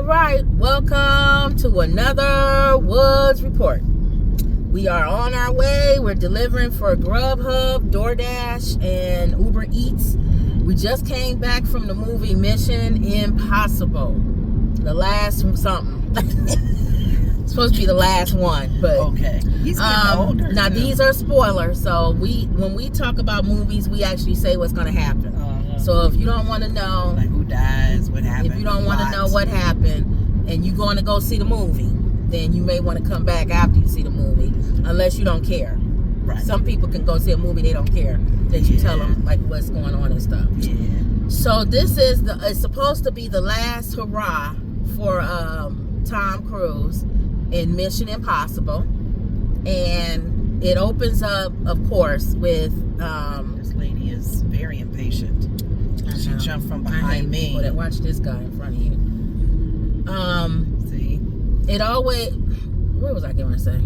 All right, welcome to another Woods Report. We are on our way. We're delivering for Grubhub, DoorDash, and Uber Eats. We just came back from the movie Mission Impossible. The last something. It's supposed to be the last one, but okay. He's getting older. Now too. these are spoilers, so when we talk about movies, we actually say what's going to happen. So if you don't want to know, like who dies, what happened, if you don't want to know what happened, and you're going to go see the movie, then you may want to come back after you see the movie, unless you don't care. Right. Some people can go see a movie, they don't care that you tell them like what's going on and stuff. Yeah. So this is it's supposed to be the last hurrah for Tom Cruise in Mission Impossible, and it opens up, of course, with this lady is very impatient. She jumped from behind me. People that watch this guy in front of you. See, it always. What was I going to say?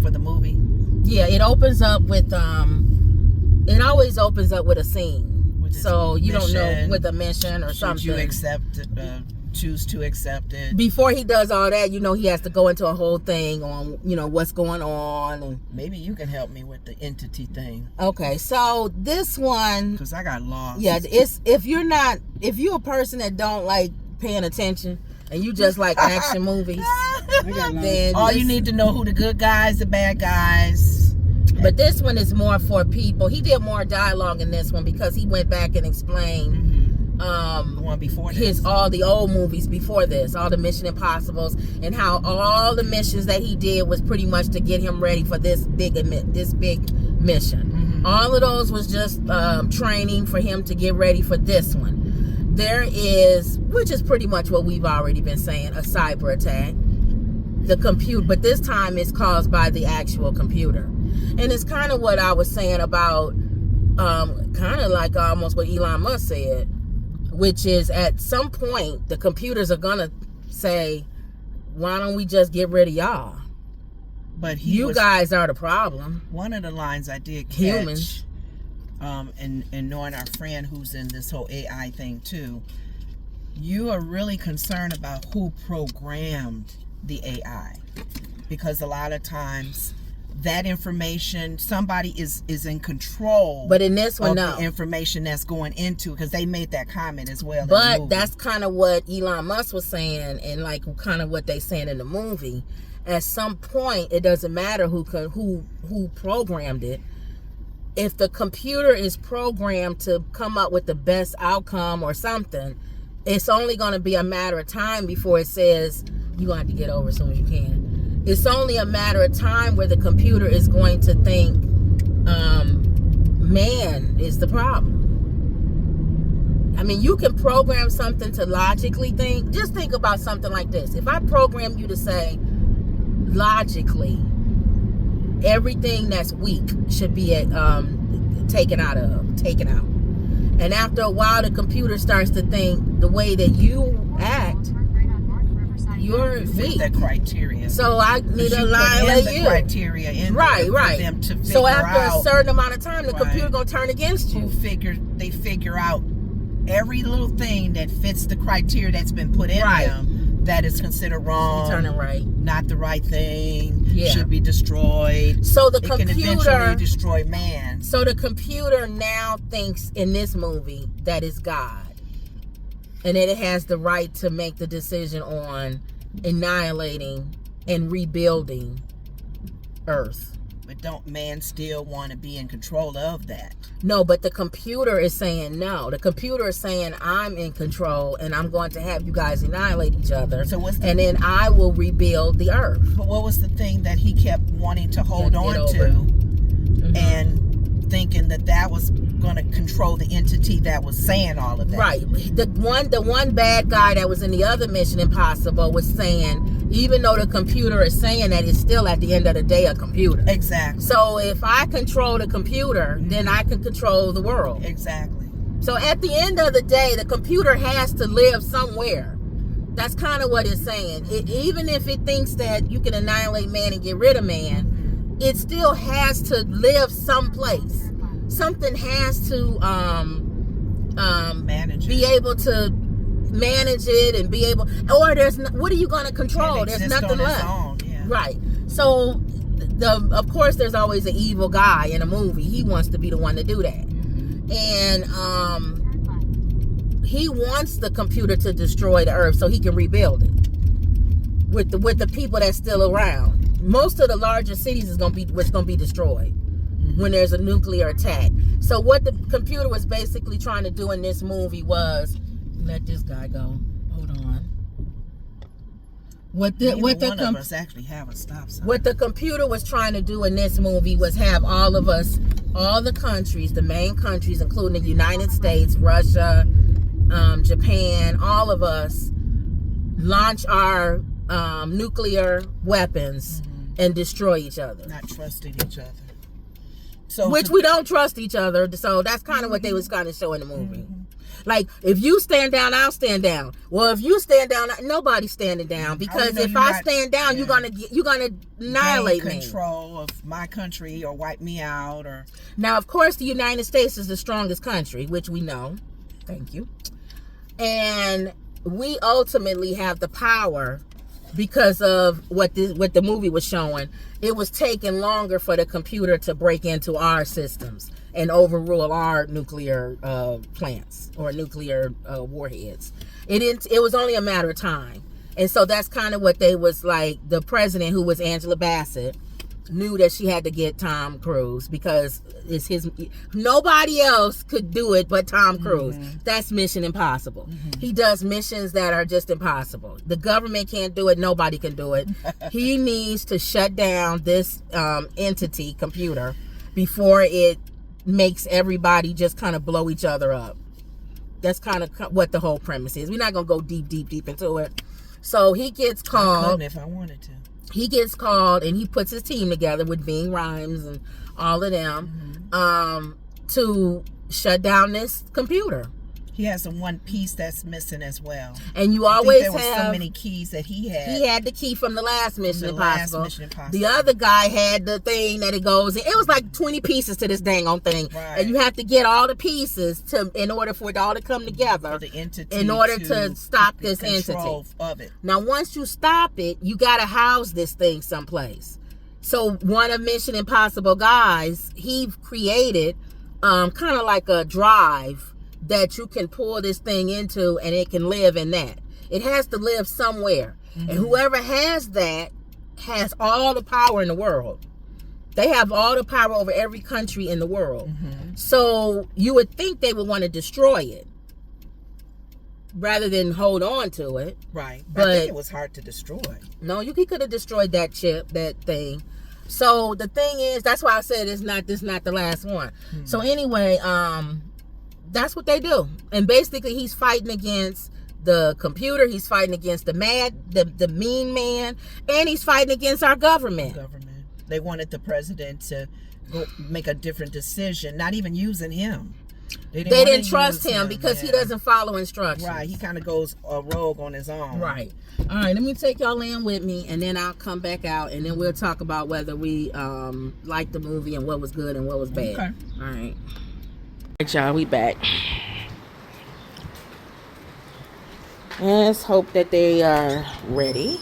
For the movie. Yeah, it opens up with It always opens up with a scene, so you don't know with a mission or something. Should you accept it? Choose to accept it. Before he does all that, he has to go into a whole thing on what's going on, and maybe you can help me with the entity thing. Okay, so this one, because I got lost. Yeah, it's if you're a person that don't like paying attention and you just like action movies, then all you need to know who the good guys, the bad guys. But this one is more for people. He did more dialogue in this one because he went back and explained the one before this. all the old movies before this, all the Mission Impossibles, and how all the missions that he did was pretty much to get him ready for this big mission. All of those was just training for him to get ready for this one. There is, which is pretty much what we've already been saying, a cyber attack. The computer, but this time it's caused by the actual computer. And it's kind of what I was saying about, kind of like almost what Elon Musk said, which is at some point the computers are gonna say, why don't we just get rid of y'all? But you guys are the problem. One of the lines I did catch, humans, and knowing our friend who's in this whole AI thing too, you are really concerned about who programmed the AI, because a lot of times that information, somebody is in control. But in this one, the information that's going into, because they made that comment as well. But that's kind of what Elon Musk was saying, and like kind of what they saying in the movie. At some point, it doesn't matter who programmed it. If the computer is programmed to come up with the best outcome or something, it's only going to be a matter of time before it says you're going to have to get over as soon as you can. It's only a matter of time where the computer is going to think man is the problem. I mean, you can program something to logically think. Just think about something like this. If I program you to say, logically, everything that's weak should be taken out. And after a while, the computer starts to think the way that you act, you're weak. The criteria. So I need to annihilate you. Criteria in right. For them to figure so after out, a certain amount of time, the computer gonna turn against you. They figure out every little thing that fits the criteria that's been put in them that is considered wrong. Turn it right. Not the right thing. Should be destroyed. So the computer can eventually destroy man. So the computer now thinks in this movie that it's God, and that it has the right to make the decision on annihilating and rebuilding Earth. But don't man still want to be in control of that? No, but the computer is saying no. The computer is saying I'm in control and I'm going to have you guys annihilate each other. So and then I will rebuild the Earth. But what was the thing that he kept wanting to hold on to and thinking that was going to control the entity that was saying all of that? Right. The one bad guy that was in the other Mission Impossible was saying, even though the computer is saying that, it's still at the end of the day a computer. Exactly. So if I control the computer, then I can control the world. Exactly. So at the end of the day, the computer has to live somewhere. That's kind of what it's saying. Even if it thinks that you can annihilate man and get rid of man, it still has to live someplace. Something has to manage be able to manage it and be able, or what are you going to control? There's nothing left. Yeah. Right. So of course there's always an evil guy in a movie. He wants to be the one to do that. And he wants the computer to destroy the earth so he can rebuild it with the people that's still around. Most of the larger cities is going to be destroyed when there's a nuclear attack. So what the computer was basically trying to do in this movie was let this guy go. Hold on. What the computer was trying to do in this movie was have all of us, all the countries, the main countries, including the United States, Russia, Japan, all of us launch our nuclear weapons and destroy each other. Not trusting each other. Which we don't trust each other. So that's kind of what they was kind of showing in the movie. Like, if you stand down, I'll stand down. Well, if you stand down, nobody's standing down, because if I stand down, you're gonna annihilate me. Control of my country or wipe me out. Or now, of course, the United States is the strongest country, which we know. Thank you. And we ultimately have the power because of what the movie was showing. It was taking longer for the computer to break into our systems and overrule our nuclear plants or nuclear warheads. It was only a matter of time. And so that's kind of what they was like. The president, who was Angela Bassett, knew that she had to get Tom Cruise because it's his. Nobody else could do it but Tom Cruise. That's Mission Impossible. He does missions that are just impossible. The government can't do it. Nobody can do it. He needs to shut down this entity computer before it makes everybody just kind of blow each other up. That's kind of what the whole premise is. We're not going to go deep into it. So he gets called. I couldn't if I wanted to. He gets called and he puts his team together with Bing Rhymes and all of them to shut down this computer. He has the one piece that's missing as well. And you always there was so many keys that he had. He had the key from the last Mission Impossible. The other guy had the thing that it goes in. It was like 20 pieces to this dang on thing. Right. And you have to get all the pieces in order for it all to come together. For the entity in order to stop this entity. Of it. Now, once you stop it, you got to house this thing someplace. So one of Mission Impossible guys, he created kind of like a drive that you can pull this thing into, and it can live in that. It has to live somewhere. And whoever has that has all the power in the world. They have all the power over every country in the world. So you would think they would want to destroy it rather than hold on to it. Right. But I think it was hard to destroy. No, he could have destroyed that chip, that thing. So the thing is, that's why I said this is not the last one. So anyway, that's what they do. And basically he's fighting against the computer, he's fighting against the mean man, and he's fighting against our government. They wanted the president to go make a different decision, not even using him. They didn't trust him because he doesn't follow instructions. Right, he kind of goes rogue on his own. Right. All right, let me take y'all in with me, and then I'll come back out, and then we'll talk about whether we liked the movie and what was good and what was bad. Okay. All right. All right, y'all, we back. Let's hope that they are ready.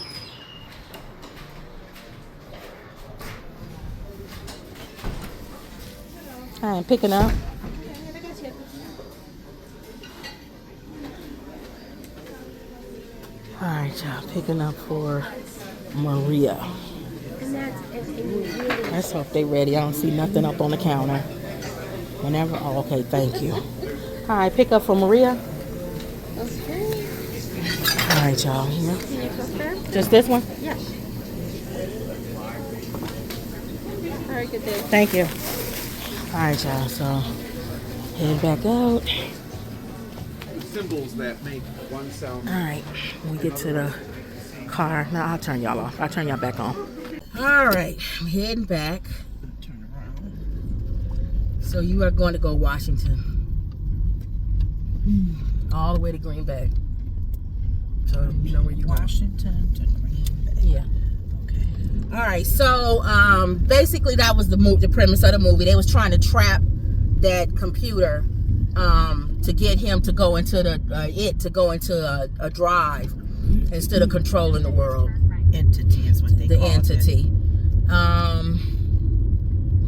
Hi, I'm picking up. All right, y'all, picking up for Maria. Let's hope they ready. I don't see nothing up on the counter. Whenever, oh, okay, thank you. All right, pick up for Maria. Okay. All right, y'all. Here. Can you confirm? Just this one? Yeah. All right, good day. Thank you. All right, y'all. So, head back out. Symbols that make one sound. All right, when we get to the car. Now, I'll turn y'all off. I'll turn y'all back on. All right, I'm heading back. Turn around. So you are going to go Washington. All the way to Green Bay. So you know where you are. Washington to Green Bay. Yeah. Okay. All right. So basically that was the premise of the movie. They was trying to trap that computer to get him to go into a drive instead of controlling the world. Entity is what they The called entity.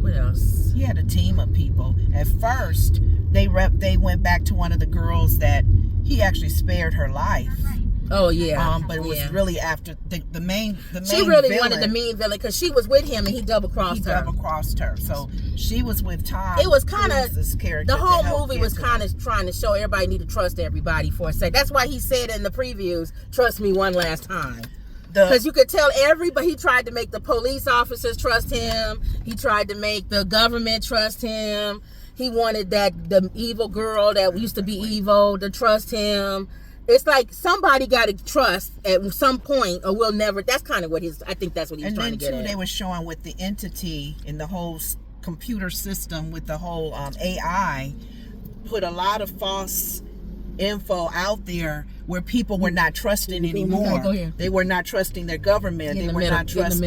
What else? He had a team of people. At first, they went back to one of the girls that he actually spared her life. Oh yeah. But it was really after the main She really villain, wanted the mean villain because she was with him and he double crossed her. Double-crossed her. So she was with Tom. It was kind of this character. the whole movie was kind of trying to show everybody need to trust everybody for a sec. That's why he said in the previews, "Trust me one last time." Because you could tell everybody, he tried to make the police officers trust him. He tried to make the government trust him. He wanted the evil girl that used to be evil to trust him. It's like somebody got to trust at some point, or we'll never. That's kind of what I think that's what he's trying to get at. And then too, they were showing with the entity and the whole computer system with the whole AI, put a lot of false info out there where people were not trusting anymore. Go here. They were not trusting their government. They were not trusting.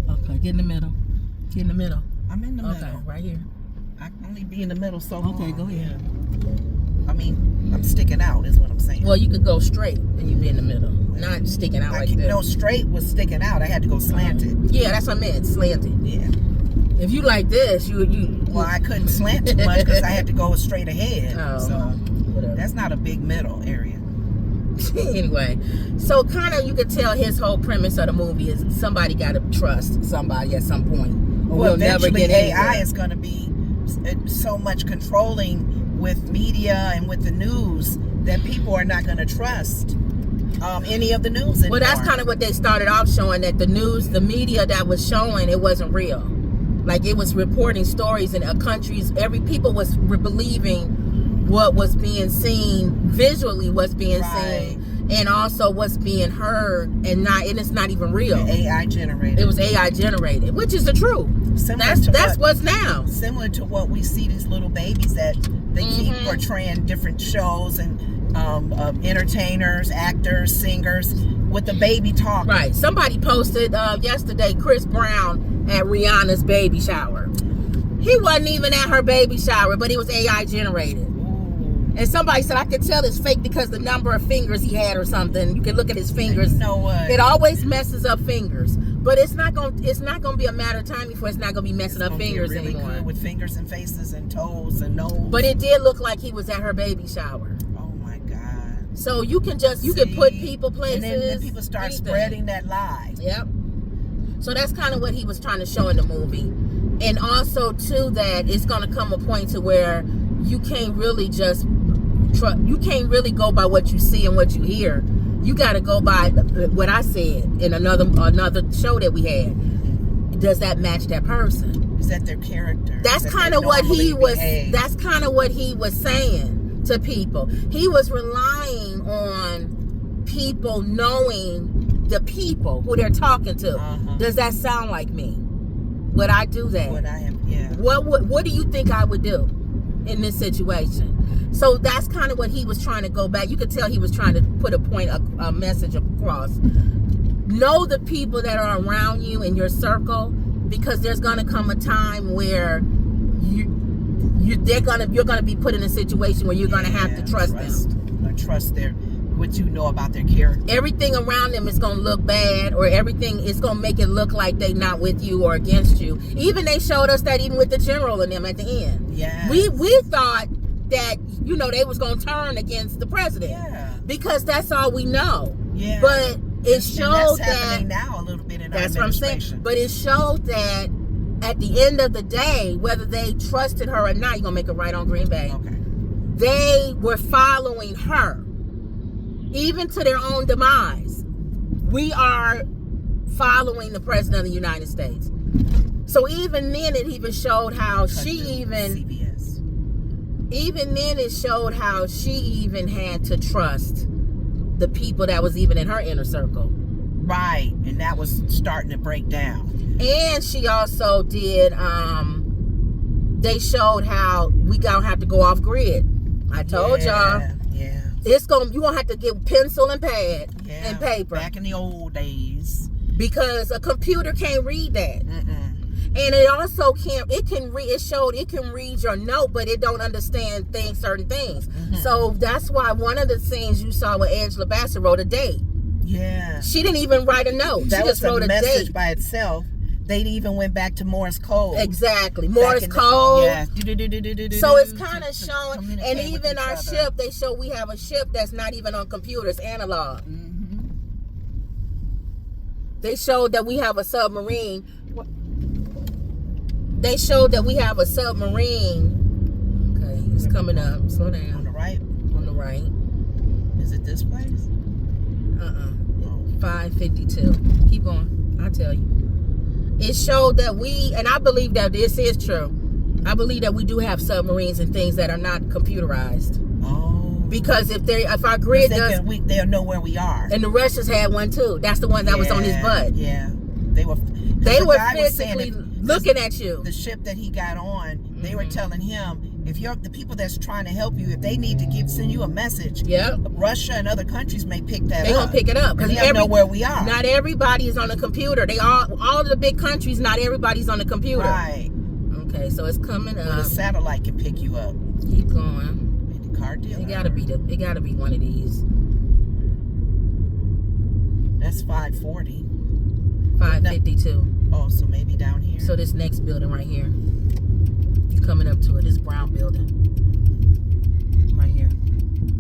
Okay, get in the middle. Get in the middle. I'm in the middle. Okay, right here. I can only be in the middle so long. Okay, go ahead. I mean, I'm sticking out is what I'm saying. Well, you could go straight and you be in the middle, not sticking out like this. No, straight was sticking out. I had to go slanted. Yeah, that's what I meant, slanted. Yeah. If you like this, you. Well, I couldn't slant too much because I had to go straight ahead. Oh, so whatever. That's not a big middle area. Anyway, so kind of you could tell his whole premise of the movie is somebody got to trust somebody at some point, or we'll never get AI is going to be so much controlling with media and with the news that people are not going to trust any of the news anymore. Well, that's kind of what they started off showing, that the news, the media that was showing, it wasn't real. Like it was reporting stories in countries, people was believing what was being seen visually, what's being seen, and also what's being heard, and it's not even real. AI generated. It was AI generated, which is the truth. That's what's now. Similar to what we see these little babies that they keep portraying different shows and entertainers, actors, singers with the baby talking. Right. Somebody posted yesterday Chris Brown at Rihanna's baby shower. He wasn't even at her baby shower, but it was AI generated. And somebody said, I could tell it's fake because the number of fingers he had or something. You can look at his fingers. You know what? It always messes up fingers. But it's not gonna be a matter of time before it's not gonna be messing up fingers really anymore. Good with fingers and faces and toes and nose. But it did look like he was at her baby shower. Oh my God. So you can put people places. And then people start spreading that lie. Yep. So that's kind of what he was trying to show in the movie. And also too, that it's gonna come a point to where you can't really you can't really go by what you see and what you hear. You got to go by what I said in another show that we had. Does that match that person? Is that their character? That's kind of what he was. That's kind of what he was saying to people. He was relying on people knowing the people who they're talking to. Does that sound like me? Would I do that? Would I have? Yeah. What do you think I would do in this situation? So that's kind of what he was trying to go back. You could tell he was trying to put a message across. Know the people that are around you in your circle, because there's going to come a time where you're going to be put in a situation where you're going to have to trust them. Or trust what you know about their character. Everything around them is going to look bad, or everything is going to make it look like they not with you or against you. Even they showed us that even with the general and them at the end. Yeah. We thought that they was going to turn against the president. Yeah. Because that's all we know. Yeah. But it showed that's happening now a little bit in our that's what I'm saying. But it showed that at the end of the day, whether they trusted her or not, you're going to make it right on Green Bay. Okay. They were following her, even to their own demise. We are following the president of the United States. So even then, it even showed how even then it showed how she even had to trust the people that was even in her inner circle. Right, and that was starting to break down. And she also did, they showed how we gonna have to go off grid. I told y'all. Yeah. You're gonna have to get pencil and pad and paper. Back in the old days. Because a computer can't read that. And it also it can read your note, but it don't understand certain things. So that's why one of the scenes you saw with Angela Bassett wrote a date. Yeah. She didn't even write a note. That she was just wrote a a message date. by itself. They even went back to Morse code. Exactly. Morse code. Yeah. So it's kind of showing, and communicate with even each our other. ship, they show we have a ship that's not even on computers, analog. They showed that we have a submarine. They showed that we have a submarine. Okay, it's coming up. Slow down. On the right? On the right. Is it this place? 552. Keep going. I'll tell you. It showed that and I believe that this is true. I believe that we do have submarines and things that are not computerized. Oh. Because if our grid does, they'll know where we are. and the Russians had one too. That's the one that was on his butt. Yeah. They were Physically looking at you. The ship that he got on, they were telling him, if the people that's trying to help you, if they need to send you a message, Russia and other countries may pick that up. They gonna pick it up because they know where we are. Not everybody is on a computer. All of the big countries, not everybody's on a computer. Right. Okay, so it's coming up. Well, the satellite can pick you up. Keep going. The car dealer. It gotta be one of these. That's 540. 552. Oh, so maybe down here. So this next building right here. You coming up to it. This brown building. Right here.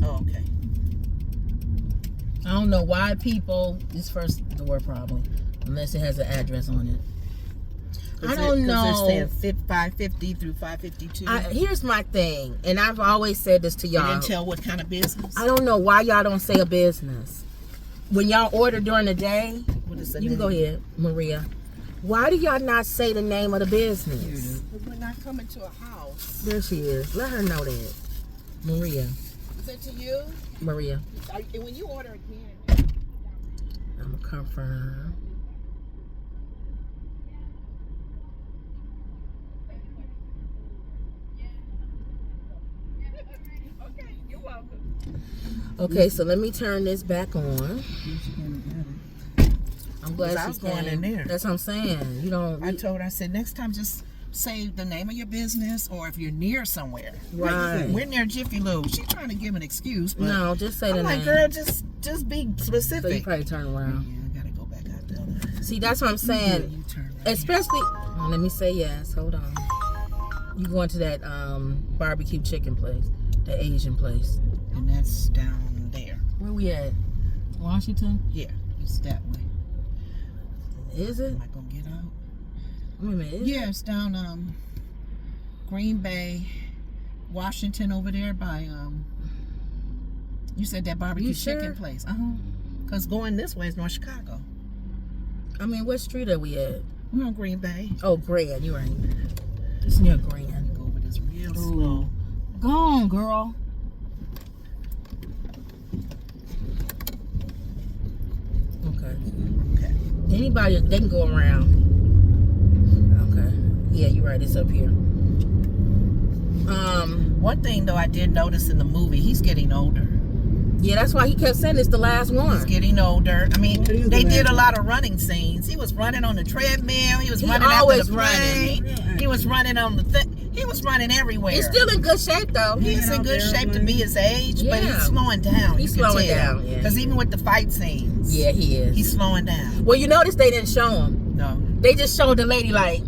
Oh, okay. I don't know why this first door probably. Unless it has an address on it. I don't know. They're saying 550 through 552. Here's my thing. And I've always said this to y'all. You didn't tell what kind of business? I don't know why y'all don't say a business. When y'all order during the day, what is the you name? can go ahead, Maria. Why do y'all not say the name of the business? Because we're not coming to a house. There she is. Let her know that. Maria. Is it to you? Maria. When you order again. I'm going to confirm. Okay, you're welcome. Okay, so let me turn this back on. I'm glad she's going in there. That's what I'm saying. You don't. I said next time just say the name of your business or if you're near somewhere. Right. We're near Jiffy Lube. She's trying to give an excuse, but no, just say the name. I'm like, girl, just be specific. So you probably turn around. Yeah, I gotta go back out the other. See, that's what I'm saying. You turn right Especially, let me say yes. Hold on. You going to that barbecue chicken place, the Asian place, and that's down there. Where we at? Washington? Yeah, it's that way. Is it? Am I gonna get out? Wait a minute. Yeah, it's down Green Bay, Washington over there by you said that barbecue chicken place. Cause going this way is North Chicago. I mean, what street are we at? We're on Green Bay. Oh, Grand. You're right. It's near Grand. Go over this real slow. Go on, girl. Okay. Anybody, they can go around. Okay. Yeah, you're right. It's up here. One thing though I did notice in the movie, he's getting older. Yeah, that's why he kept saying it's the last one. He's getting older. I mean, they did a lot of running scenes. He was running on the treadmill. He was running after the plane. He was running on the thing. He was running everywhere. He's still in good shape though. He's in good shape to be his age, but he's slowing down. He's slowing down. Because even with the fight scenes, yeah, he is. He's slowing down. Well, you notice they didn't show him. No. They just showed the lady like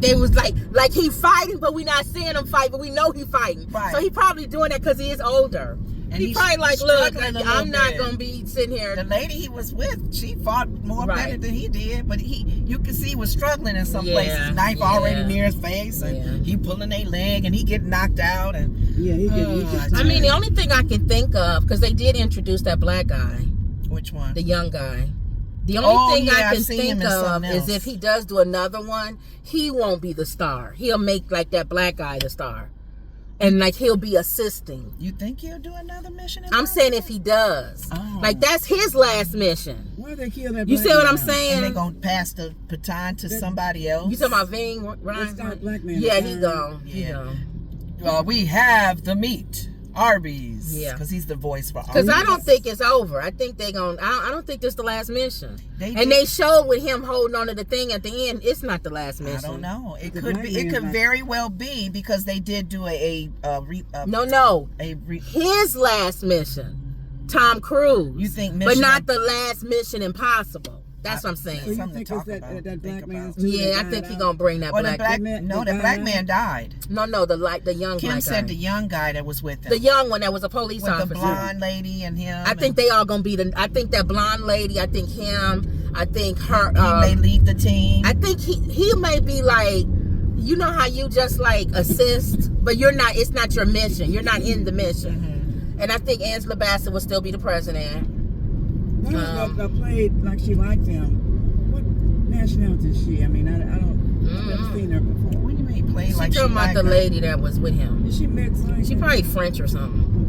they was like he fighting, but we not seeing him fight, but we know he fighting. Right. So he probably doing that because he is older. And he probably like, look, struggling a I'm little not bit. gonna be sitting here. The lady he was with, she fought more better than he did, but you can see he was struggling in some places. Knife already near his face, and he pulling a leg, and he getting knocked out, and I mean, the only thing I can think of, because they did introduce that black guy. Which one? The young guy. The only thing I can think of else. is if he does do another one, he won't be the star. He'll make like that black guy the star. And like he'll be assisting. You think he'll do another mission? I'm saying if he does. Like that's his last mission. Why they kill that? You see what I'm saying? And they're gonna pass the baton to somebody else. You talking about Ving Ryan? Black man. Yeah, he gone. We have the meat. Arby's. Yeah. Because he's the voice for Arby's. Because I don't think it's over. I think they're going. I don't think this is the last mission. They and they showed with him holding on to the thing at the end. It's not the last mission. I don't know. It The could black be. It man could like- very well be because they did do No. a His last mission. Tom Cruise. You think but Mission not the last Mission Impossible. That's what I'm So saying. you Something think to it's talk about, that think black about. man's Yeah, I think he gonna bring that Or the black. black The the black guy? man died. No, the young Kim black said guy. the young guy that was with him. The young one that was a police with officer. the blonde lady and him. I think they all gonna be the. I think that blonde lady. I think him. I think her. he may lead the team. I think he may be like, you know how you just like assist, but you're not. It's not your mission. You're not in the mission. And I think Angela Bassett will still be the president. That played like she liked him. What nationality is she? I mean, I don't. I've never seen her before. What do you mean play She like talking about liked the her? lady that was with him. Is she mixed? Like She probably French or something.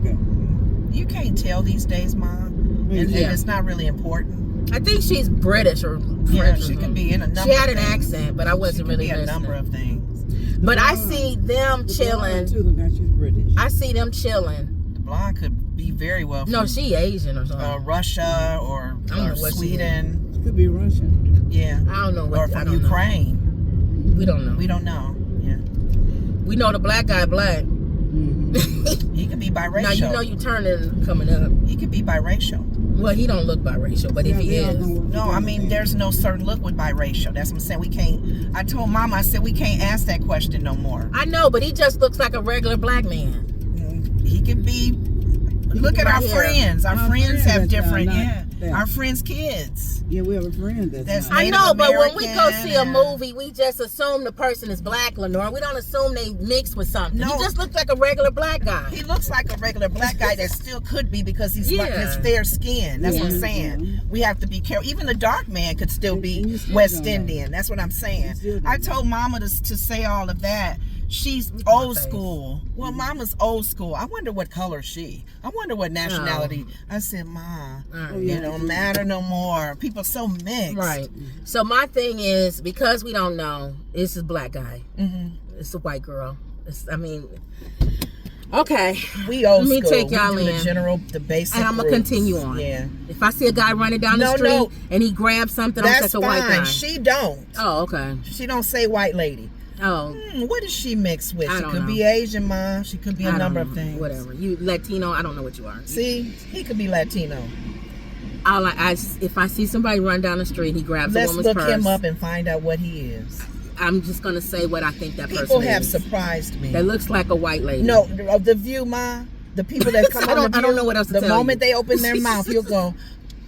Okay. You can't tell these days, Mom. And Yeah. it's not really important. I think she's British or French. Yeah, or she something. could be in a number She had of an things. accent, but I She wasn't could really be a listening. number of things. But I see them The blonde chilling. too look like she's British. I see them chilling. The blonde could be very well from No, she Asian or something. Russia or I don't know what she Sweden. She could be Russian. Yeah. I don't know what. Or I from don't know. Ukraine. We don't know. We don't know. Yeah. We know the black guy black. Mm-hmm. He could be biracial. Now you know you turning coming up. He could be biracial. Well, he don't look biracial, but if he is, No, I mean, there's no certain look with biracial. That's what I'm saying. We can't. I told Mama, I said, we can't ask that question no more. I know, but he just looks like a regular black man. He could be. Look at our right here. friends. Our Our friends friends have are different. not Yeah. them. Our friends' kids. Yeah, we have a friend That's not. I Native know, but when we go American see a and- movie, we just assume the person is black, Lenore. We don't assume they mix with something. No. He just looks like a regular black guy. He looks like a regular black guy that still could be because he's like Yeah. his fair skin. That's what I'm Yeah. saying. We have to be careful. Even the dark man could still And be you still West don't know. Indian. That's what I'm saying. You still don't I know. told Mama to say all of that. She's my old face. school. Well, Mama's old school. I wonder what color she. I wonder what nationality. I said, Ma, Alright. Oh, yeah. it don't matter no more. People so mixed. Right. So my thing is, because we don't know, it's a black guy. Mm-hmm. It's a white girl. I mean, okay. We old Let me school. take We y'all do the in. general, the basic. And I'm gonna groups. continue on. Yeah. If I see a guy running down the No, street no. and he grabs something, I'm That's such a white fine. guy. She don't. Oh, okay. She don't say white lady. Oh, What is she mixed with? I She don't could know. be Asian, Ma. She could be I a don't number know. of things. Whatever. You Latino, I don't know what you are. See, he could be Latino. If I see somebody run down the street, he grabs Let's a woman's look purse. him up and find out what he is. I'm just gonna say what I think that People person have is. surprised me. That looks like a white lady. No, of the View, Ma. The people that come I on the don't- View. I don't know what else to The tell moment you. they open their mouth, you'll go,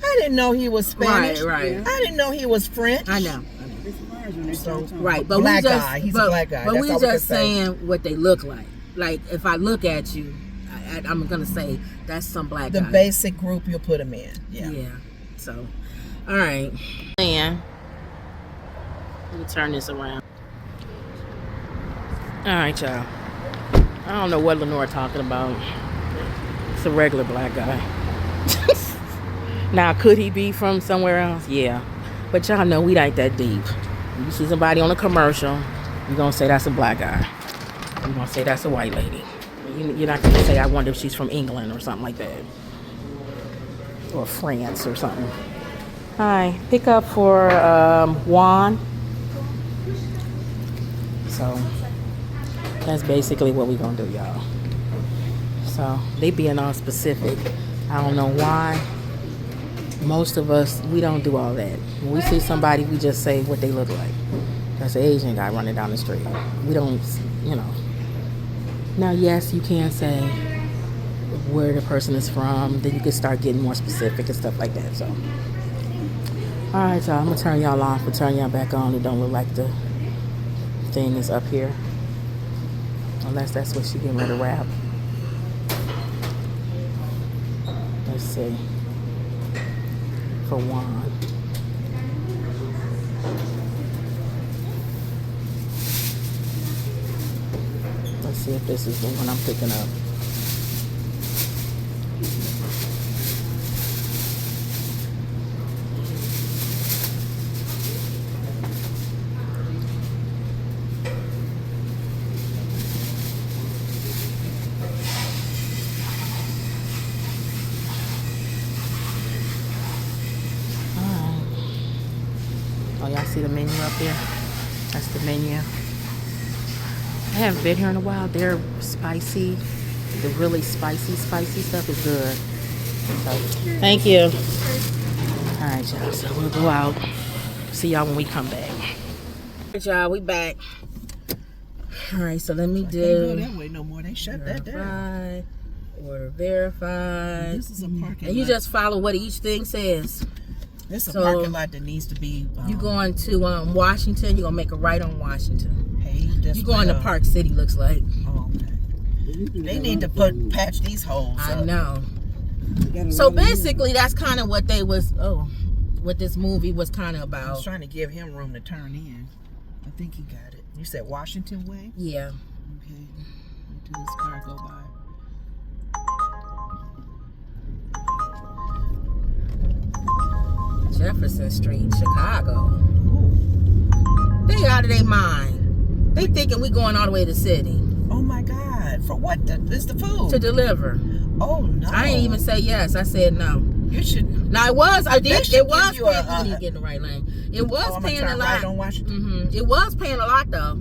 I didn't know he was Spanish. Right. Yeah. I didn't know he was French. I know. It's surprised when they So, start talking. Right, but Black we just guy. He's a but, black guy. But That's we all we just can say. saying what they look like. Like if I look at you, I'm gonna say that's some black The guy. basic group you'll put him in. Yeah. So, all right. And let me turn this around. All right, y'all. I don't know what Lenore talking about. It's a regular black guy. Now, could he be from somewhere else? Yeah. But y'all know we ain't that deep. You see somebody on a commercial, you're going to say that's a black guy. You're going to say that's a white lady. You're not going to say, I wonder if she's from England or something like that. Or France or something. Hi. Pick up for Juan. So, that's basically what we're going to do, y'all. So, they being all specific. I don't know why. Most of us, we don't do all that. When we see somebody, we just say what they look like. That's an Asian guy running down the street. We don't, you know. Now, yes, you can say where the person is from. Then you can start getting more specific and stuff like that. So, all right, y'all. I'm going to turn y'all off and turn y'all back on. It don't look like the thing is up here. Unless that's what she getting ready to wrap. Let's see. For Juan. Let's see if this is the one I'm picking up. Oh, y'all see the menu up there? That's the menu. I haven't been here in a while. They're spicy. The really spicy stuff is good. So, thank you. All right, y'all. So we'll go out. See y'all when we come back. All right, y'all. We back. All right. So let me Can't do. go that way no more. They shut that down. Order verified. This is a parking And you lot. just follow what each thing says. This is so- a parking lot that needs to be. You going to Washington? You gonna make a right on Washington. Paved. That's You going to where- Park City? Looks like. Oh, okay. They need to patch these holes. I up. know. So basically, that's kind of what they was. Oh, what this movie was kind of I was about. trying to give him room to turn in. I think he got it. You said Washington Way? Yeah. Okay. Until this car go by. Jefferson Street, Chicago. Ooh. They out of their mind. They thinking we going all the way to the city Oh my God. For what? It's the food. to deliver. Oh no. I ain't even say yes. I said no. You should. Now it was. I They did. should It was give you a, paying. You need to get in the right lane. It was Oh, I'm gonna paying a turn lot. right on Washington. It was paying a lot though,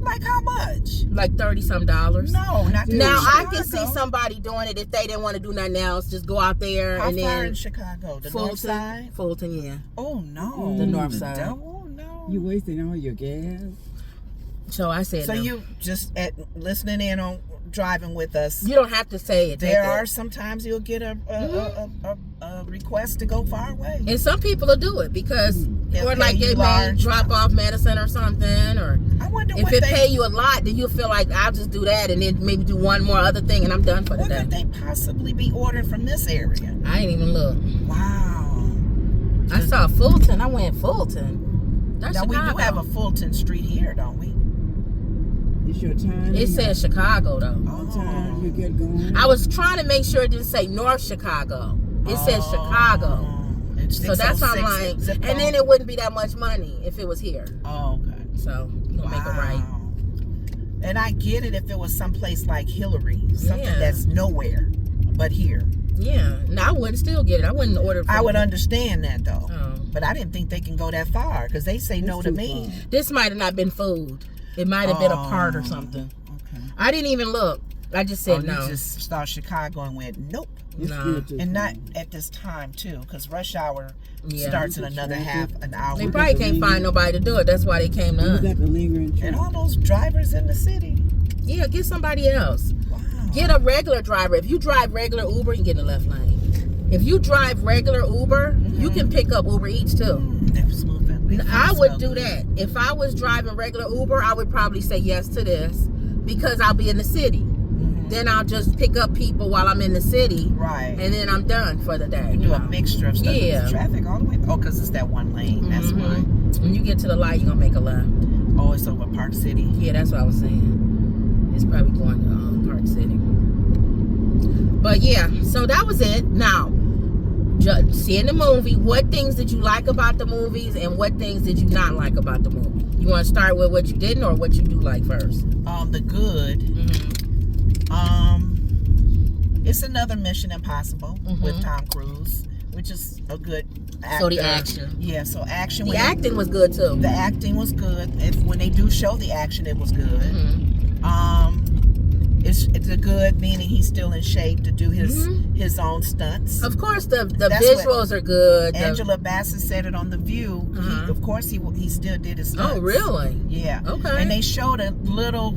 Like how much? like $30-some. No, not Dude, Now I Chicago. can see somebody doing it if they didn't want to do nothing else. Just go out there How and far in then Chicago? The north side? Fulton, yeah. Oh no. The north side. Oh no. You wasting all your gas. So I said So no. you just listening in on driving with us. You don't have to say it. There take are it. sometimes you'll get a request to go far away. And some people will do it because, They'll or pay like you they may large. drop off medicine or something, or I wonder if what it they pay you a lot, then you'll feel like I'll just do that and then maybe do one more other thing and I'm done for the what day. could they possibly be ordering from this area? I ain't even look. Wow. I saw Fulton. I went Fulton. That's Now we do Chicago. have a Fulton Street here, don't we? It's your time. It says Chicago though. What time you get going? I was trying to make sure it didn't say North Chicago. It says Chicago. It's So that's how I'm 606 like, zip and code. then it wouldn't be that much money if it was here. Oh, okay. So you gonna make it right. And I get it if it was someplace like Hillary, something Yeah. that's nowhere but here. Yeah. No, I wouldn't still get it. I wouldn't order. I would understand that though. Oh. But I didn't think they can go that far because they say no to too me. far. This might have not been food. It might have been a part or something. Okay. I didn't even look. I just said no. You just saw Chicago and went nope. It's Nah. good to And not at this time too, because rush hour Yeah. starts in another half an hour. They probably can't find nobody to do it. That's why they came to You us. got the lingering And all those drivers in the city. Yeah, get somebody else. Wow. Get a regular driver. If you drive regular Uber, you get in the left lane. If you drive regular Uber, you can pick up Uber Eats too. They're smooth. I would do that. If I was driving regular Uber, I would probably say yes to this because I'll be in the city. Then I'll just pick up people while I'm in the city, Right. and then I'm done for the day. You do a mixture of stuff. Yeah. Is traffic all the way. Oh, because it's that one lane. That's why. When you get to the light, you're gonna make a left. Oh, it's over Park City. Yeah, that's what I was saying. It's probably going to Park City. But yeah, so that was it. Now, seeing the movie, what things did you like about the movies and what things did you not like about the movie? You want to start with what you didn't or what you do like first? The good. It's another Mission Impossible with Tom Cruise, which is a good actor. So the action. Yeah, so action. The when acting was good too. The acting was good. When they do show the action, it was good. It's a good, meaning he's still in shape to do his own stunts. Of course, the That's visuals are good. Angela Bassett said it on The View. Of course, he still did his stunts. Oh, really? Yeah. Okay. And they showed a little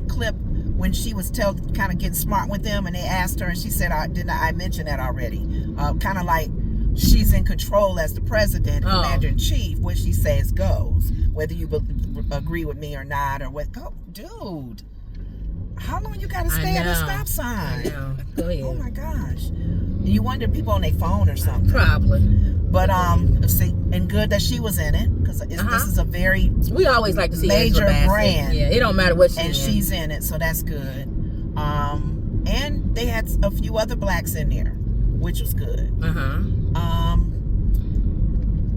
clip when she was kind of getting smart with them, and they asked her, and she said, I mentioned that already. Kind of like she's in control as the president, commander in chief. What she says goes, whether you agree with me or not, or what. Go, dude. How long you gotta stay at a stop sign? I know. Go ahead. Oh my gosh. You wonder if people on their phone or something. Probably. But see, and good that she was in it because this is a very We always like to see major Angela Bassett. brand. Yeah, it don't matter what she's in it, so that's good. And they had a few other blacks in there, which was good.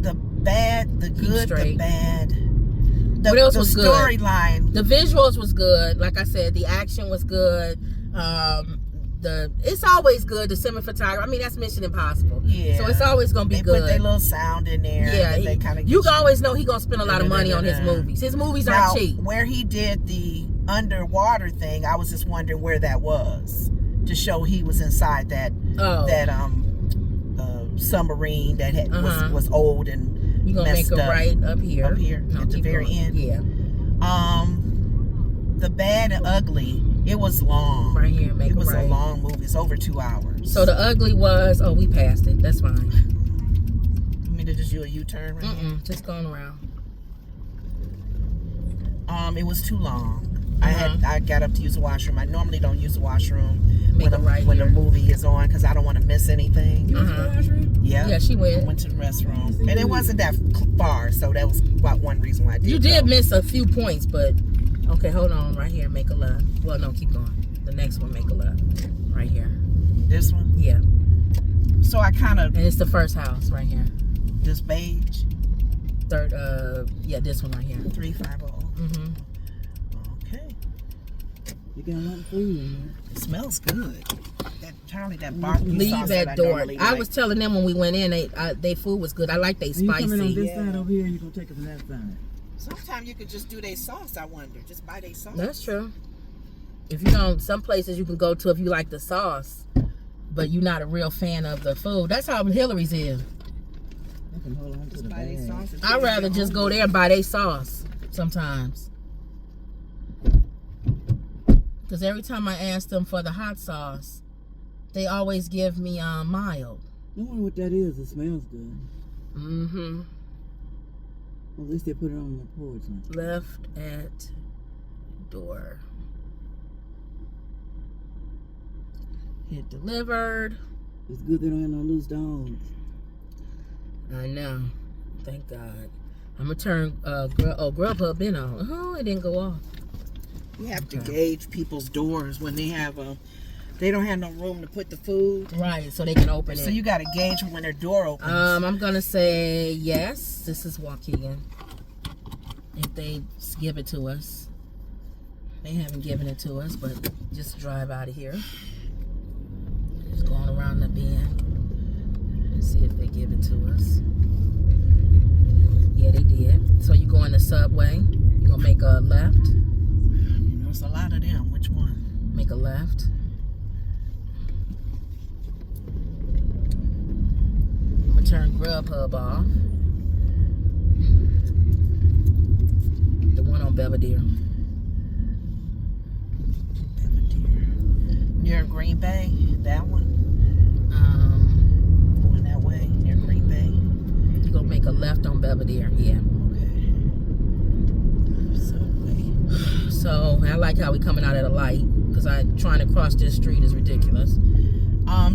The bad, the good, the bad. What else was storyline. The visuals was good. Like I said, the action was good. it's always good. The cinematography. I mean, that's Mission Impossible. Yeah. So it's always gonna be They good. put their little sound in there. Yeah, and they kind of you can always know he gonna spend a lot of money on his movies. His movies now, aren't cheap. where he did the underwater thing, I was just wondering where that was to show he was inside that submarine that was old and you gonna messed make it up. right up here. Up here No, at the keep very going. end. Yeah, The Bad and Ugly. It was long. right here. Make It was right. a long movie. It's over 2 hours. So The Ugly was. Oh, we passed it. That's fine. You mean to just do a U-turn right here? Just going around. It was too long. I got up to use the washroom. I normally don't use the washroom Make when it right when the here. movie is on because I don't want to miss anything. You went to the washroom? Yeah. Yeah, she I went. went to the restroom, and it wasn't that far, so that was about one reason why I did. You did go. miss a few points, but okay, hold on. Right here, make a left. Well, no, keep going. The next one, make a left. Right here. This one. Yeah, So I kind of and it's the first house right here. this beige Third. Yeah, this one right here. 350. Mm-hmm. Okay. You got a lot of food in here. It smells good. That Charlie, that barbecue Leave sauce that I door. normally I like. was telling them when we went in, they food was good. I like they And you coming on spicy. this Yeah. side over here, and you gonna take it from that side. Sometimes you could just do their sauce. I wonder, just buy their sauce. That's true. If you don't, some places you can go to if you like the sauce, but you're not a real fan of the food. That's how Hillary's is. I can hold on to Just the buy their bag. sauce. and I'd take rather it just home. go there and buy their sauce sometimes. Because every time I ask them for the hot sauce, they always give me mild. I wonder what that is. It smells good. Mm-hmm. Well, at least they put it on the porch. Huh? Left at door. Hit delivered. It's good they don't have no loose dogs. I know. Thank God. I'm gonna turn Grubhub been on. Oh, it didn't go off. You have to gauge people's doors when they have they don't have no room to put the food. Right, so they can open So it. you got to gauge when their door opens. I'm gonna say yes. This is Waukegan. If they give it to us, they haven't given it to us, but just drive out of here. Just going around the bend. See if they give it to us. Yeah, they did. So you go in the subway. You gonna make a left. There's a lot of them. Which one? Make a left. I'm gonna turn Grubhub off. The one on Belvedere. Near Green Bay. That one. Going that way near Green Bay. You gonna make a left on Belvedere, yeah. Okay. Subway. So I like how we coming out at a light because trying to cross this street is ridiculous.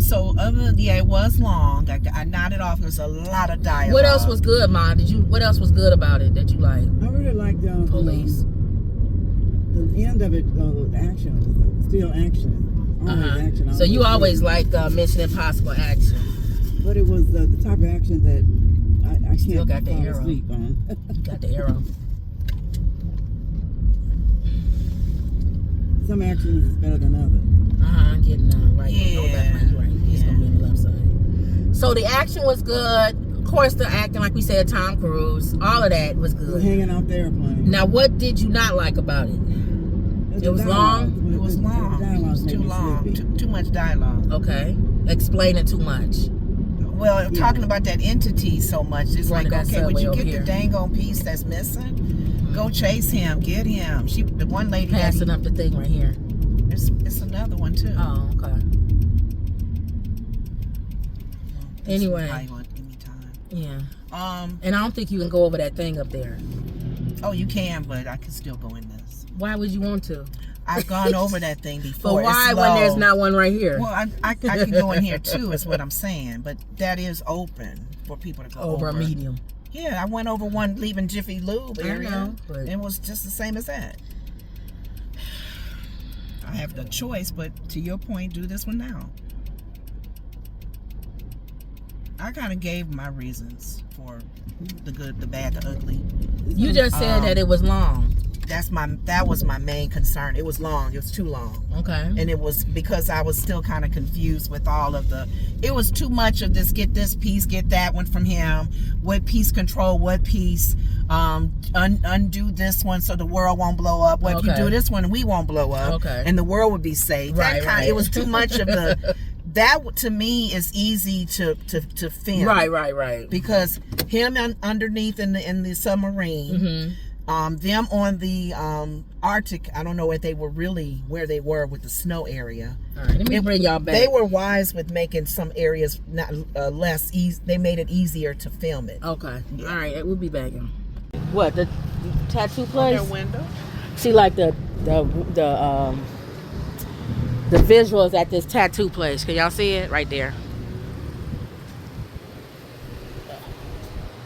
So it was long. I nodded off. There's a lot of dialogue. What else was good, Ma? What else was good about it that you like? I really like the Police. The end of it, the action, still action. Always action. So you always like Mission Impossible action. But it was the type of action that I Still can't got the fall arrow. asleep on. You got the arrow. Some actions is better than others. I'm getting right. Yeah. No, left, right, you right. It's Yeah. gonna be on the left side. So the action was good. Of course, the acting, like we said, Tom Cruise, all of that was We're good. hanging off the airplane. Now, what did you not like about it? The it was dialogue. long? It was long. The dialogue It was made too me long. sleepy. Too much dialogue. Okay, explaining too much. Well, talking about that entity so much, it's Running like, that okay, would subway you over get here. the dang on piece that's missing? Go chase him, get him. The one lady Passing up the thing right here. it's another one too. Oh, okay. Anyway. Probably gonna give me time. Yeah. And I don't think you can go over that thing up there. Oh, you can, but I can still go in this. Why would you want to? I've gone over that thing before. But why It's when there's low. not one right here? Well, I can go in here too, is what I'm saying. But that is open for people to go over. Over a medium. Yeah, I went over one leaving Jiffy Lube I area. know, but- It was just the same as that. I have the choice, but to your point, do this one now. I kind of gave my reasons for the good, the bad, the ugly. You just said that it was long. that was my main concern. It was long. It was too long. Okay. And it was because I was still kind of confused with all of it was too much of this, get this piece, get that one from him, what piece control what piece, undo this one so the world won't blow up. Well, if you do this one, we won't blow up, and the world would be safe. Right. It was too much of that to me is easy to film. Right. Because him underneath in the submarine, them on the Arctic, I don't know where they were with the snow area. All right, let me bring y'all back. They were wise with making some areas not less easy. They made it easier to film it. Okay. Yeah. All right, we'll be back. What, the tattoo place? Their window. See, like the visuals at this tattoo place. Can y'all see it right there?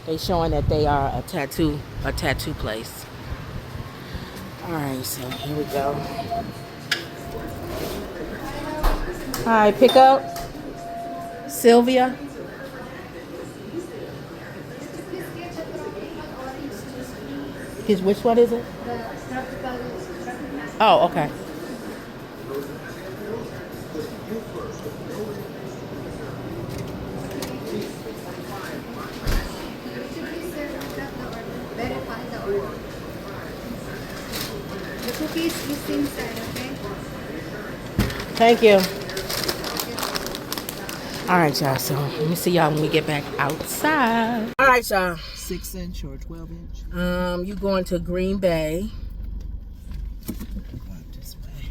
They showing that they are a tattoo place. All right, so here we go. Hi, pick up Sylvia. Which one is it? Oh, okay. The cookies is inside, okay? Thank you. All right, y'all. So let me see y'all when we get back outside. All right, y'all. 6-inch or 12-inch? You going to Green Bay. This way.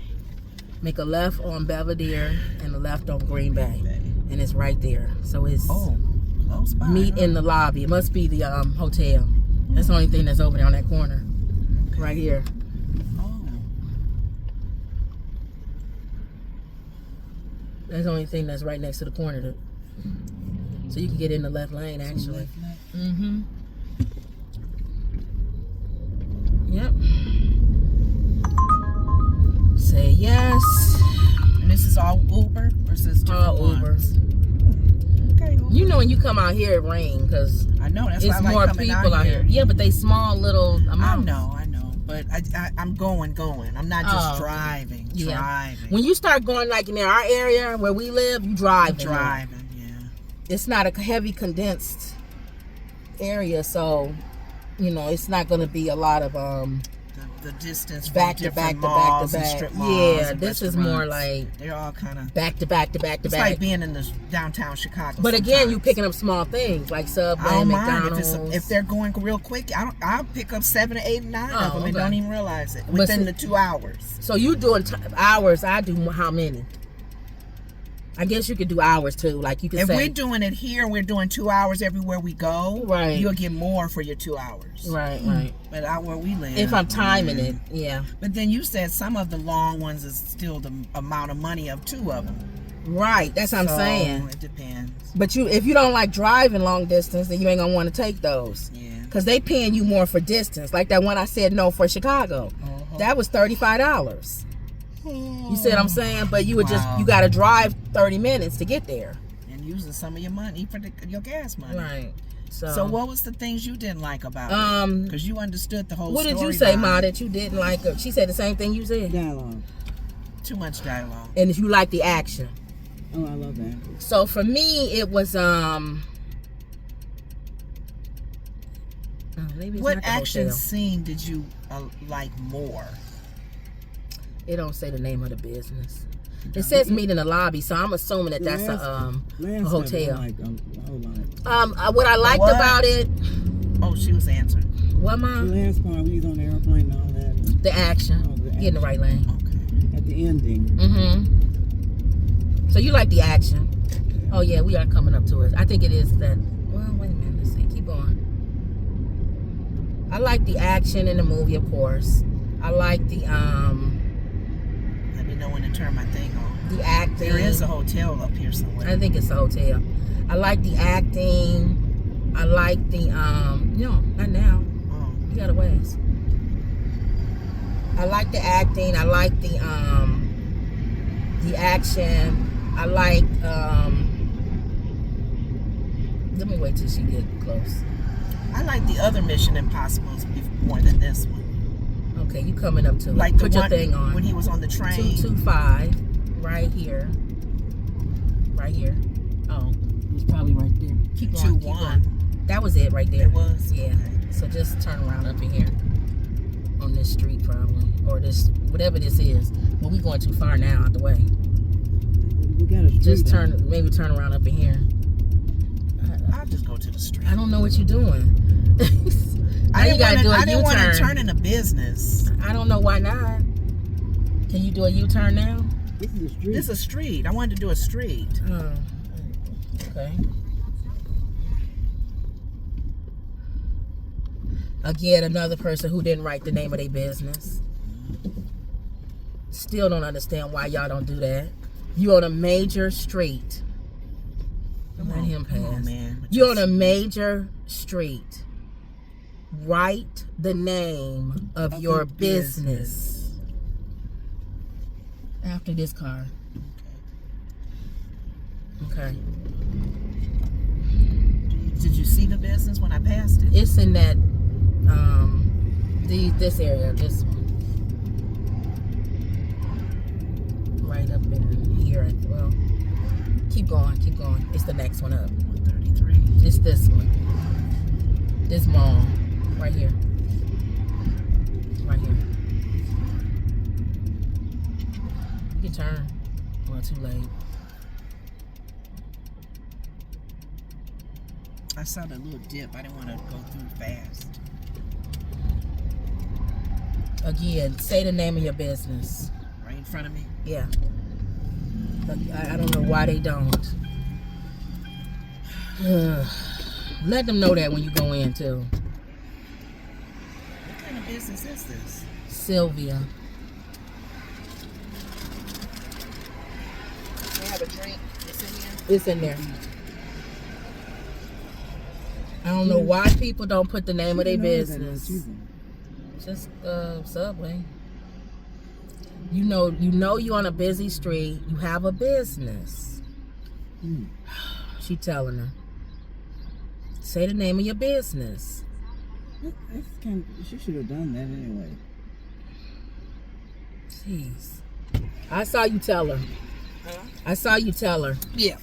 Make a left on Belvedere and a left on Green Bay, and it's right there. So it's close by. Meet in the lobby. It must be the hotel. That's the only thing that's over there on that corner, right here. That's the only thing that's right next to the corner. So you can get in the left lane, actually. Mm-hmm. Yep. Say yes. And this is all Uber versus all Ubers. Okay. Uber. You know when you come out here, it rains because I know that's why it's I like more coming people out here. Yeah, but they small little amounts. I know. But I'm going. I'm not just driving. When you start going like in our area where we live, you driving. Yeah. It's not a heavy condensed area, so it's not going to be a lot of the distance back to back to back to back. Yeah, this is more like they're all kind of back to back to back to back. It's like being in the downtown Chicago. But again, you picking up small things like Subway, McDonald's. If they're going real quick, I'll pick up 7, 8, 9 of them and don't even realize it within the 2 hours. So you doing hours? I do how many? I guess you could do hours too. Like you could if say, we're doing it here, we're doing 2 hours everywhere we go. Right. You'll get more for your 2 hours. Right. But out where we live, if I'm timing it, yeah. But then you said some of the long ones is still the amount of money of 2 of them. Right. That's what I'm saying. It depends. But if you don't like driving long distance, then you ain't gonna want to take those. Yeah. Cause they paying you more for distance. Like that one I said no for Chicago. That was $35. You see what I'm saying? But you would you got to drive 30 minutes to get there. And using some of your money for your gas money. Right. So what was the things you didn't like about it? Because you understood the whole what story. What did you say, Ma, that you didn't like her? She said the same thing you said? Dialogue. Too much dialogue. And if you like the action. Oh, I love that. So for me, it was maybe it's what not the action hotel. scene did you like more? It don't say the name of the business. It says meet in the lobby, so I'm assuming that that's a hotel. What I liked about it. Oh, she was answering. What, Mom? The last part, we was on the airplane and all that. The action. Get in the right lane. Okay. At the ending. Mm-hmm. So you like the action? Oh yeah, we are coming up to it. I think it is that. Well, wait a minute. Let's see. Keep going. I like the action in the movie, of course. I like the Let me know when to turn my thing on. The acting. There is a hotel up here somewhere. I think it's a hotel. I like the acting. I like the no, not now. Oh. You got a ways. I like the acting. I like the action. I like let me wait till she get close. I like the other Mission Impossibles more than this one. Okay, you coming up to it. Like Put the your one thing on. when he was on the train. 225, right here. Right here. Oh, it was probably right there. Keep going. Keep 21. going. That was it right there. It was? Yeah. So just turn around up in here. On this street probably. Or this, whatever this is. Well, we going too far now out the way. We got a street Just out turn, maybe turn around up in here. I'll just go to the street. I don't know what you're doing. Now I you gotta do a didn't want to U-turn. turn into business. I don't know why not. Can you do a U-turn now? there. This is a street. This is a street. I wanted to do a street. Oh, okay. Again, another person who didn't write the name of their business. Still don't understand why y'all don't do that. You on a major street. Let him pass. Come on, man. You on a major street. Write the name of your business. After this car. Okay. Did you see the business when I passed it? It's in that this area, this one. Right up in here. Well, keep going, keep going. It's the next one up. 133. It's this one. This mall. Right here. Right here. You can turn. Well, too late. I saw the little dip. I didn't want to go through fast. Again, say the name of your business. Right in front of me. Yeah. But I don't know why they don't. Let them know that when you go in too. What kind of business is this? Sylvia. They have a drink. It's in here. It's in there. I don't know why people don't put the name of their business. Just Subway. You know you on a busy street. You have a business. She telling her. Say the name of your business. That's kind of, she should have done that anyway. Jeez. I saw you tell her. Huh? I saw you tell her. Yeah.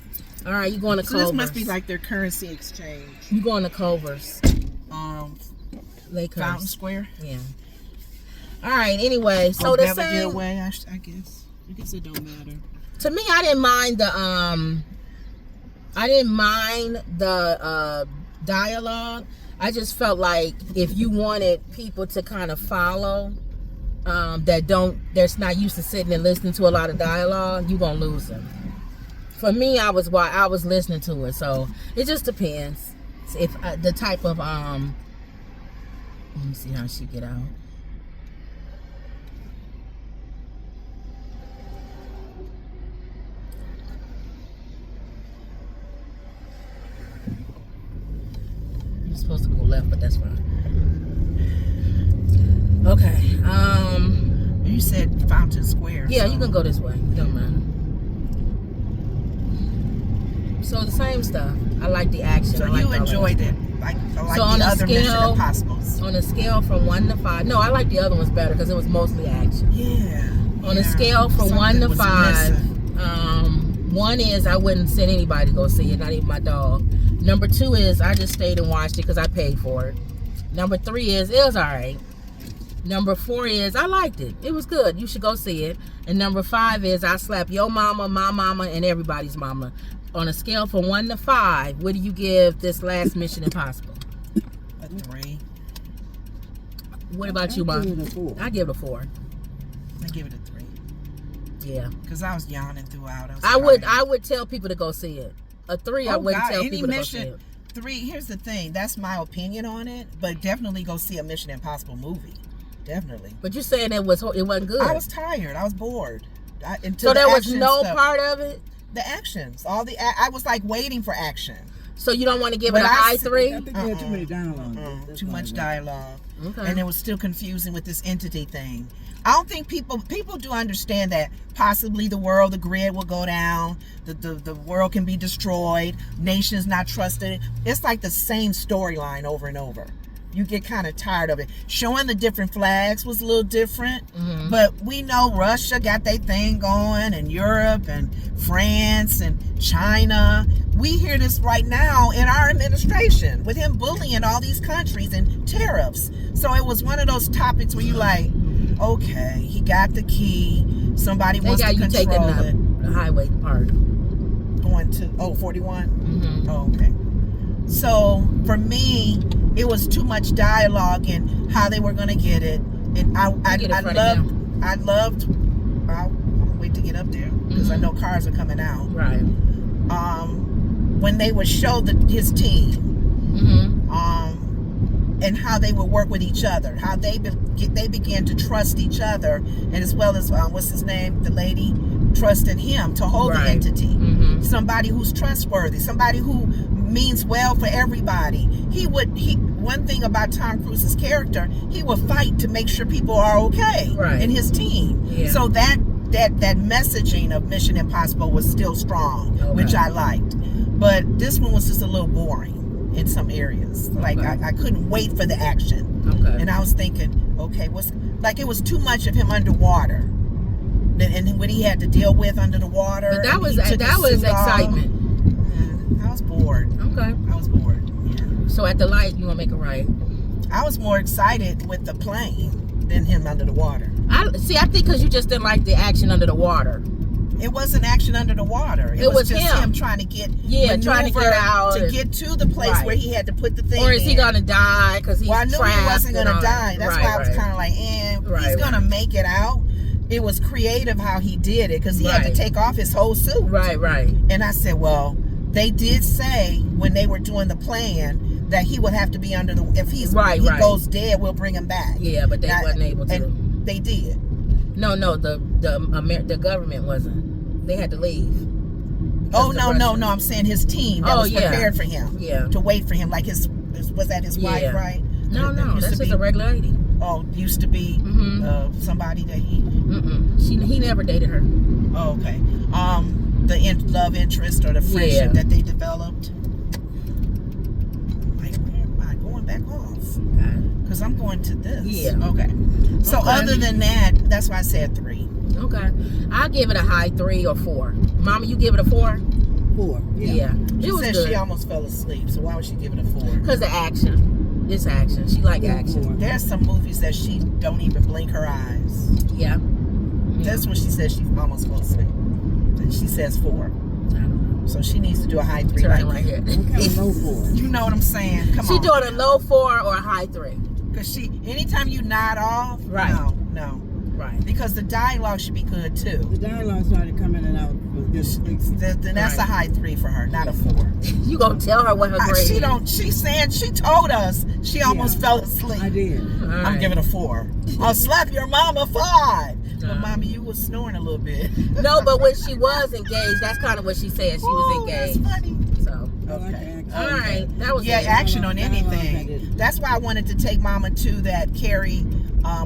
All right, you going to So Culver's. this must be like their currency exchange. You going to Culver's. Lakehurst. Fountain Square. Yeah. All right, anyway. So Oh, the Belvedere same. Way, I guess. I guess it don't matter. To me, I didn't mind the dialogue. I just felt like if you wanted people to kind of follow that's not used to sitting and listening to a lot of dialogue, you're gonna lose them. For me, I was listening to it, so it just depends if the type of let me see how she get out. You're supposed to go left, but that's fine. Okay. You said Fountain Square. Yeah, so. you can go this way. It don't matter. So the same stuff. I like the action. So I like you enjoyed it, like So on the a other Mission scale- Impossibles. On a scale from 1 to 5. No, I like the other ones better because it was mostly action. Yeah. On a scale from 1 to Something was 5, missing. 1 is I wouldn't send anybody to go see it, not even my dog. Number 2 is I just stayed and watched it because I paid for it. Number 3 is it was all right. Number 4 is I liked it. It was good. You should go see it. And number 5 is I slapped your mama, my mama, and everybody's mama. On a scale from 1 to 5, what do you give this last Mission Impossible? A 3. What about you, I'll Mom? give it a 4. I give it a 4. I give it a 3 Yeah. because I was yawning throughout. I would tell people to go see it. A 3, I Oh, wouldn't God, tell any people to go see mission- it. 3. Here's the thing. That's my opinion on it, but definitely go see a Mission Impossible movie. Definitely. But you're saying it wasn't good. I was tired. I was bored. So there was no part of it. The actions, I was like waiting for action. So you don't want to give But it a I high see- 3? I think they had too many dialogue. That's Too why much I- dialogue, Okay. and it was still confusing with this entity thing. I don't think people do understand that possibly the world, the grid will go down, the world can be destroyed, nations not trusted. It's like the same storyline over and over. you get kind of tired of it. Showing the different flags was a little different, Mhm. but we know Russia got their thing going, and Europe and France and China. We hear this right now in our administration with him bullying all these countries and tariffs. So it was one of those topics where you like, okay, he got the key. Somebody They wants got to you taking control it. the highway part. Going to 41. Mm-hmm. Oh, okay. So for me, it was too much dialogue in how they were going to get it, and I'll wait to get up there because I Mhm. know cars are coming out. Right. When they would show his team, Mm-hmm. and how they would work with each other, how they began to trust each other, and as well as what's his name, the lady trusted him to hold the Right. entity. Mm-hmm. Somebody who's trustworthy, somebody who means well for everybody. One thing about Tom Cruise's character, he would fight to make sure people are okay Right. in his team. Yeah. So that messaging of Mission Impossible was still strong, Okay. which I liked. But this one was just a little boring in some areas. Like Okay. I couldn't wait for the action. Okay. And I was thinking, okay, it was too much of him underwater. And what he had to deal with under the water. But that and was he took his suit off. excitement. I was bored. Okay. I was bored. Yeah. So at the light, you gonna make it right. I was more excited with the plane than him under the water. I think because you just didn't like the action under the water. It wasn't action under the water. It was just him trying to get trying to get maneuver out to and- get to the place Right. where he had to put the thing. Or is he in. gonna die because he's Well, I knew trapped? he wasn't and gonna all die. that? That's Right, why I was right. kind of like, Right, he's gonna right. make it out. It was creative how he did it because he had to Right. take off his whole suit. Right, right. And I said, well, they did say when they were doing the plan that he would have to be under the. If he Right. goes dead, we'll bring him back. Yeah, but they wasn't able to. And they did. No, the government wasn't. They had to leave. Oh the no, Russians. I'm saying his team that Oh, was yeah. prepared for him. Yeah. To wait for him, like was that his wife, Yeah. right? No, That used that's to just be- a regular lady. Oh, used to be Mhm. somebody that he. He never dated her. Oh, okay. The love interest or the friendship Yeah. that they developed. Like, where am I going back off? Because I'm going to this. Yeah. Okay. So Okay. other than that, that's why I said 3. Okay, I'll give it a high 3 or 4. Mama, you give it a 4? 4. Yeah. She It was said good. she almost fell asleep, so why would she give it a 4? Because the action. It's action. She like action. There's some movies that she don't even blink her eyes. Yeah. That's when she says she almost fell asleep. And she says 4. I don't know. So she needs to do a high 3. Turn Like, right here. What kind of low 4? you know what I'm saying? Come She on. doing a low 4 or a high 3. Because anytime you nod off, Right. No. Right. Because the dialogue should be good too. The dialogue started coming in and out with this. Then that's a Right. high 3 for her, not a 4. You gonna tell her what her grade She is. don't. She's saying she told us she almost fell asleep. I did. All I'm right. giving a 4. I'll slap your mama 5. But Uh. mommy, you was snoring a little bit. No, but when she was engaged, that's kind of what she said. She was Ooh, that's engaged. funny. So, I like the Okay. action. all right, that was Yeah, it. action on Dialogue, I anything. did. That's why I wanted to take Mama to that Kerry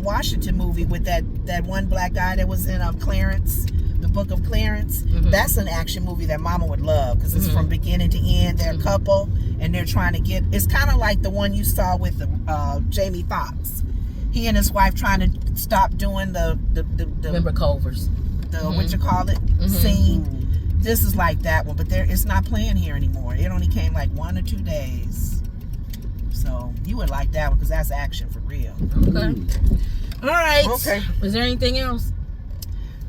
Washington movie with that one black guy that was in Clarence, the Book of Clarence. Mhm. That's an action movie that Mama would love because it's Mhm. from beginning to end. They're a Mhm. couple and they're trying to get. It's kind of like the one you saw with Jamie Foxx. He and his wife trying to stop doing the Remember Culver's. what you call it Mhm. scene. This is like that one, but it's not playing here anymore. It only came like 1 or 2 days. So you would like that one because that's action for real. Okay. All right. Okay. Is there anything else?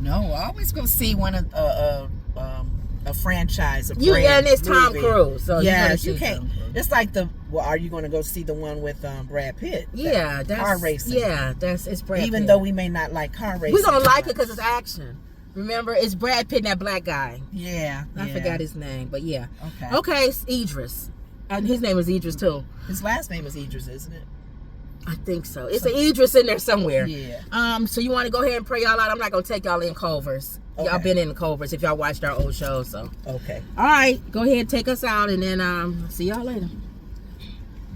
No, I always go see one of a franchise. You and it's Tom movie. Cruise. So Yes, you you gotta see can't. Tom Cruise. It's like are you going to go see the one with Brad Pitt? Yeah, that's car racing. Yeah, it's Brad Even Pitt. though we may not like car racing, we're gonna like it because it's action. Remember, it's Brad Pitt and that black guy. Yeah, I forgot his name, but yeah. Okay. Okay, it's Idris. And his name is Idris too. His last name is Idris, isn't it? I think so. It's an Idris in there somewhere. Yeah. So you want to go ahead and pray y'all out? I'm not gonna take y'all in Culver's. Y'all Okay. been in Culver's if y'all watched our old shows. So Okay. all right, go ahead and take us out, and then see y'all later.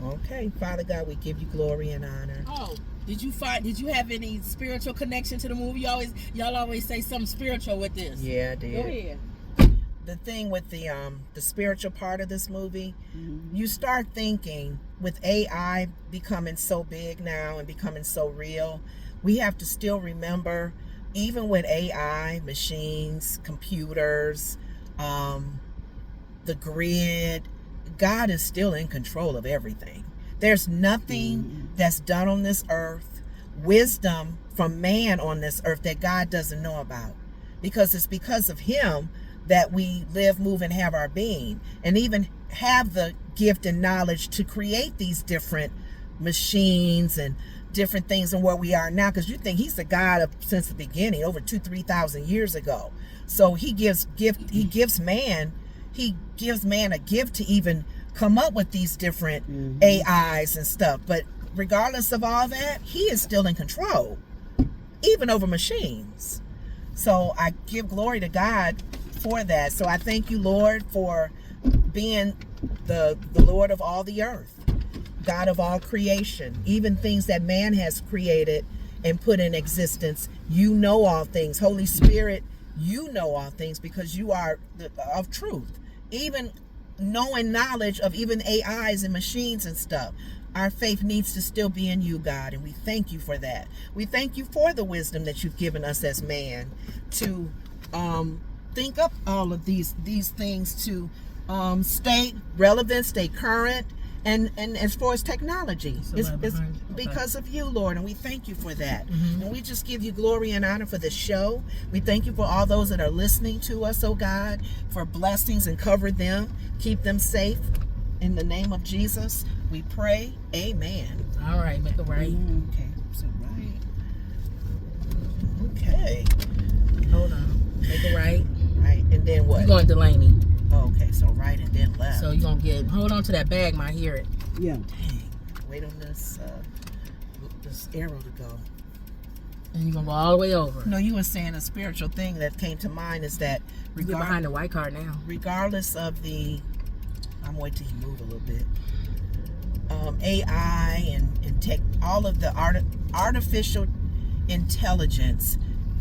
Okay, Father God, we give you glory and honor. Oh, did you have any spiritual connection to the movie? Y'all always say something spiritual with this. Yeah, I did. Go ahead. the thing with the spiritual part of this movie, you start thinking with AI becoming so big now and becoming so real, we have to still remember, even with AI, machines, computers, the grid, God is still in control of everything. There's nothing that's done on this earth, wisdom from man on this earth, that God doesn't know about, because it's because of him that we live, move, and have our being, and even have the gift and knowledge to create these different machines and different things and where we are now. Because you think he's the God of since the beginning, over 2,000-3,000 years ago. So he gives man a gift to even come up with these different AIs and stuff. But regardless of all that, he is still in control, even over machines. So I give glory to God for that. So I thank you, Lord, for being the Lord of all the earth, God of all creation, even things that man has created and put in existence. You know all things. Holy Spirit, you know all things, because you are of truth. Even knowing knowledge of even AIs and machines and stuff, our faith needs to still be in you, God, and we thank you for that. We thank you for the wisdom that you've given us as man to think up all of these things, to stay relevant, stay current, and as far as technology, it's because of you, Lord, and we thank you for that. And we just give you glory and honor for this show. We thank you for all those that are listening to us, oh God, for blessings, and cover them, keep them safe. In the name of Jesus, we pray. Amen. All right, make it right. Okay, so right. Okay. Hold on. Make it right. Right, and then what? You're going Delaney. Oh, okay, so right and then left. So you're going to hold on to that bag, might hear it. Yeah. Dang, wait on this arrow to go. And you're going to go all the way over. No, you were saying a spiritual thing that came to mind is that Get behind the white car now. regardless of the, I'm waiting till you move a little bit, AI and tech, all of the artificial intelligence,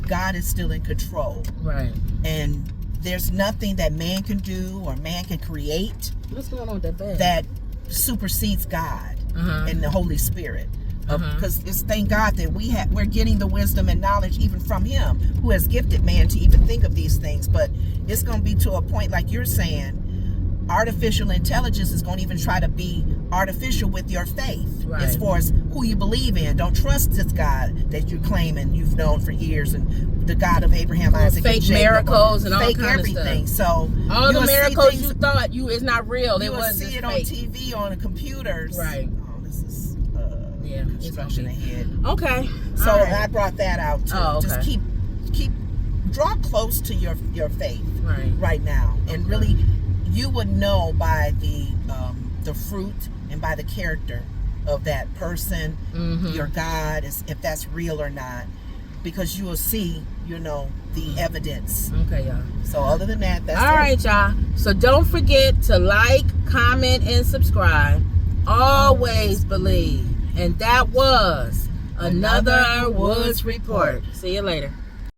God is still in control. Right. And there's nothing that man can do or man can create What's going on with that bag? that supersedes God and the Holy Spirit. Because it's thank God that we're getting the wisdom and knowledge even from him, who has gifted man to even think of these things. But it's going to be to a point, like you're saying, artificial intelligence is going to even try to be artificial with your faith, right, as far as who you believe in. Don't trust this God that you claim and you've known for years, and the God of Abraham, Isaac, fake and Jacob, miracles and all fake kind everything. of stuff. So all the miracles you thought it's not real. You It will was see it on fake. TV, on the computers. Right. Oh, this is Yeah, it's construction gonna be- ahead. Okay. So All right. I brought that out too. Oh, okay. Just keep draw close to your faith Right. now, and really you would know by the fruit and by the character of that person, your God, if that's real or not, because you will see, the evidence. Okay, y'all. So other than that, that's All it. right, y'all. So don't forget to like, comment, and subscribe. Always believe. And that was another Woods Report. See you later.